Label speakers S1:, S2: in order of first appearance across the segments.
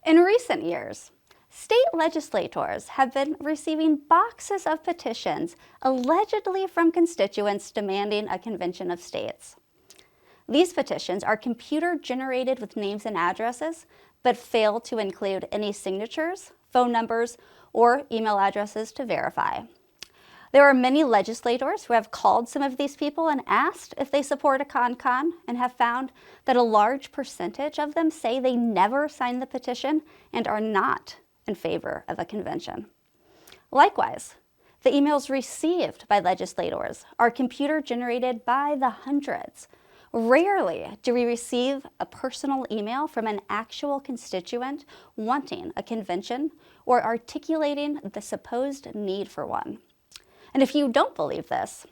S1: In recent years, state legislators have been receiving boxes of petitions allegedly from constituents demanding a convention of states. These petitions are computer-generated with names and addresses, but fail to include any signatures, phone numbers, or email addresses to verify. There are many legislators who have called some of these people and asked if they support a con and have found that a large percentage of them say they never signed the petition and are not in favor of a convention. Likewise, the emails received by legislators are computer-generated by the hundreds. Rarely do we receive a personal email from an actual constituent wanting a convention or articulating the supposed need for one. And if you don't believe this,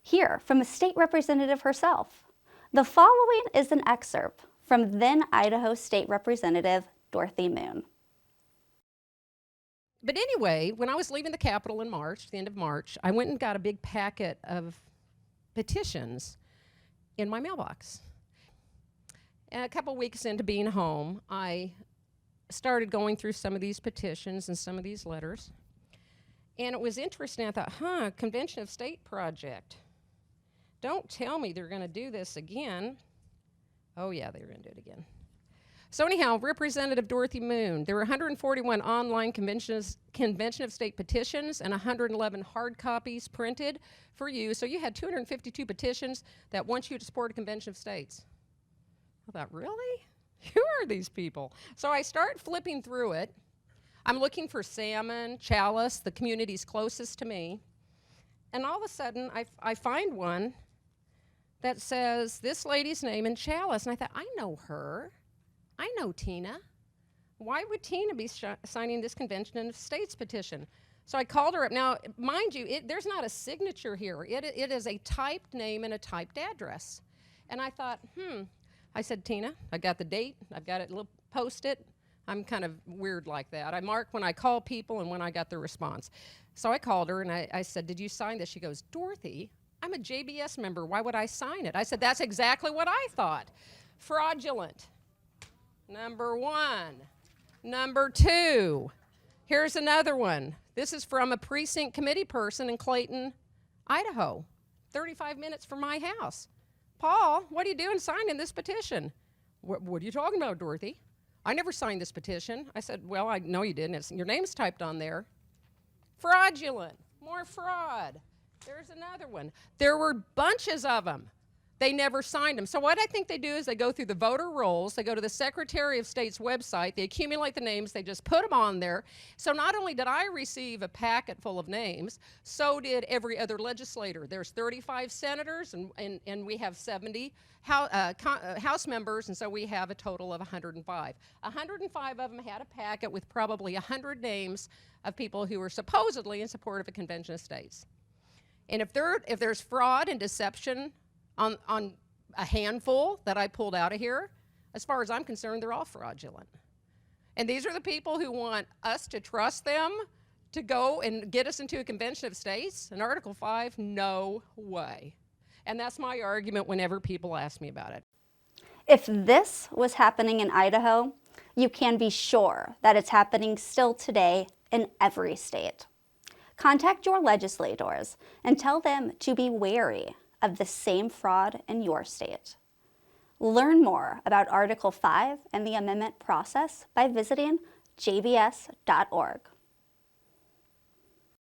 S1: hear from a state representative herself. The following is an excerpt from then Idaho State Representative Dorothy Moon.
S2: But anyway, when I was leaving the Capitol in March, the end of March, I went and got a big packet of petitions in my mailbox. And a couple weeks into being home, I started going through some of these petitions and some of these letters. And it was interesting. I thought, Convention of State project. Don't tell me they're going to do this again. Oh, yeah, they're going to do it again. So anyhow, Representative Dorothy Moon, there were 141 online Convention of State petitions and 111 hard copies printed for you. So you had 252 petitions that want you to support a Convention of States. I thought, really? Who are these people? So I start flipping through it. I'm looking for Salmon, Chalice, the communities closest to me. And all of a sudden, I find one that says this lady's name in Chalice. And I thought, I know her. I know Tina. Why would Tina be signing this Convention of States petition? So I called her up. Now, mind you, there's not a signature here. It is a typed name and a typed address. And I thought, I said, Tina, I got the date. I've got it post-it. I'm kind of weird like that. I mark when I call people and when I got the response. So I called her and I said, did you sign this? She goes, Dorothy, I'm a JBS member. Why would I sign it? I said, that's exactly what I thought. Fraudulent. Number one. Number two. Here's another one. This is from a precinct committee person in Clayton, Idaho, 35 minutes from my house. Paul, what are you doing signing this petition? What are you talking about, Dorothy? I never signed this petition. I said, well, I know you didn't. Your name's typed on there. Fraudulent. More fraud. There's another one. There were bunches of them. They never signed them. So what I think they do is they go through the voter rolls, they go to the Secretary of State's website, they accumulate the names, they just put them on there. So not only did I receive a packet full of names, so did every other legislator. There's 35 senators and we have 70 House members, and so we have a total of 105. 105 of them had a packet with probably 100 names of people who were supposedly in support of a Convention of States. And if there's fraud and deception on a handful that I pulled out of here, as far as I'm concerned, they're all fraudulent. And these are the people who want us to trust them to go and get us into a Convention of States? In Article 5, no way. And that's my argument whenever people ask me about it.
S1: If this was happening in Idaho, you can be sure that it's happening still today in every state. Contact your legislators and tell them to be wary of the same fraud in your state. Learn more about Article 5 and the amendment process by visiting jbs.org.